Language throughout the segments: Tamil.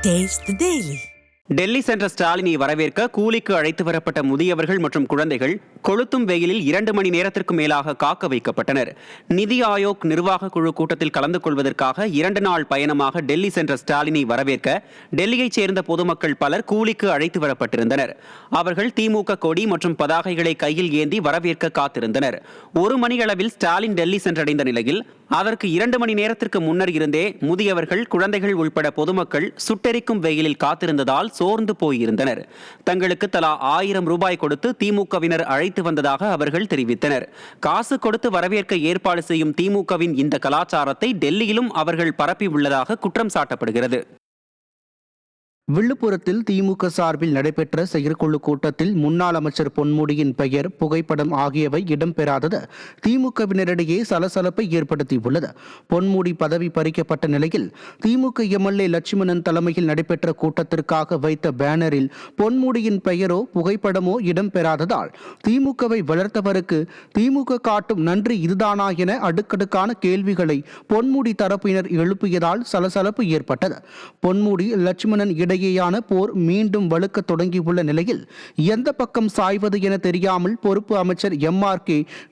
Taste the Daily. டெல்லி சென்ற ஸ்டாலினை வரவேற்க கூலிக்கு அழைத்து வரப்பட்ட முதியவர்கள் மற்றும் குழந்தைகள் கொளுத்தும் வெயிலில் 2 மணி நேரத்திற்கு மேலாக காக்க வைக்கப்பட்டனர். நிதி ஆயோக் நிர்வாக குழு கூட்டத்தில் கலந்து கொள்வதற்காக 2 நாள் பயணமாக டெல்லி சென்ற ஸ்டாலினை வரவேற்க டெல்லியைச் சேர்ந்த பொதுமக்கள் பலர் கூலிக்கு அழைத்து வரப்பட்டிருந்தனர். அவர்கள் திமுக கொடி மற்றும் பதாகைகளை கையில் ஏந்தி வரவேற்க காத்திருந்தனர். 1 மணியளவில் ஸ்டாலின் டெல்லி சென்றடைந்த நிலையில் அதற்கு 2 மணி நேரத்திற்கு முன்னர் இருந்தே முதியவர்கள், குழந்தைகள் உள்பட பொதுமக்கள் சுட்டெரிக்கும் வெயிலில் காத்திருந்ததால் சோர்ந்து போயிருந்தனர். தங்களுக்கு தலா 1000 ரூபாய் கொடுத்து திமுகவினர் அழைத்து வந்ததாக அவர்கள் தெரிவித்தனர். காசு கொடுத்து வரவேற்க ஏற்பாடு செய்யும் திமுகவின் இந்த கலாச்சாரத்தை டெல்லியிலும் அவர்கள் பரப்பியுள்ளதாக குற்றம் சாட்டப்படுகிறது. விழுப்புரத்தில் திமுக சார்பில் நடைபெற்ற செயற்குழு கூட்டத்தில் முன்னாள் அமைச்சர் பொன்முடியின் பெயர், புகைப்படம் ஆகியவை இடம்பெறாதது திமுகவினரிடையே சலசலப்பை ஏற்படுத்தியுள்ளது. பொன்முடி பதவி பறிக்கப்பட்ட நிலையில் திமுக எம்எல்ஏ லட்சுமணன் தலைமையில் நடைபெற்ற கூட்டத்திற்காக வைத்த பேனரில் பொன்முடியின் பெயரோ புகைப்படமோ இடம்பெறாததால் திமுகவை வளர்த்தவருக்கு திமுக காட்டும் நன்றி இதுதானா என அடுக்கடுக்கான கேள்விகளை பொன்முடி தரப்பினர் எழுப்பியதால் சலசலப்பு ஏற்பட்டது. பொன்முடி லட்சுமணன் இடையேயான போர் மீண்டும் வலுக்க தொடங்கியுள்ள நிலையில் எந்த பக்கம் சாய்வது என தெரியாமல் பொறுப்பு அமைச்சர் MRK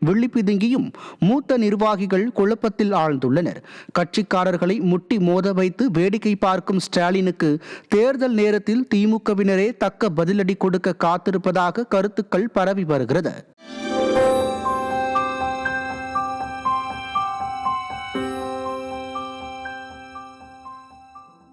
விழிப்பிதுங்கியும் மூத்த நிர்வாகிகள் குழப்பத்தில் ஆழ்ந்துள்ளனர். கட்சிக்காரர்களை முட்டி மோத வைத்து வேடிக்கை பார்க்கும் ஸ்டாலினுக்கு தேர்தல் நேரத்தில் திமுகவினரே தக்க பதிலடி கொடுக்க காத்திருப்பதாக கருத்துக்கள் பரவி வருகிறது.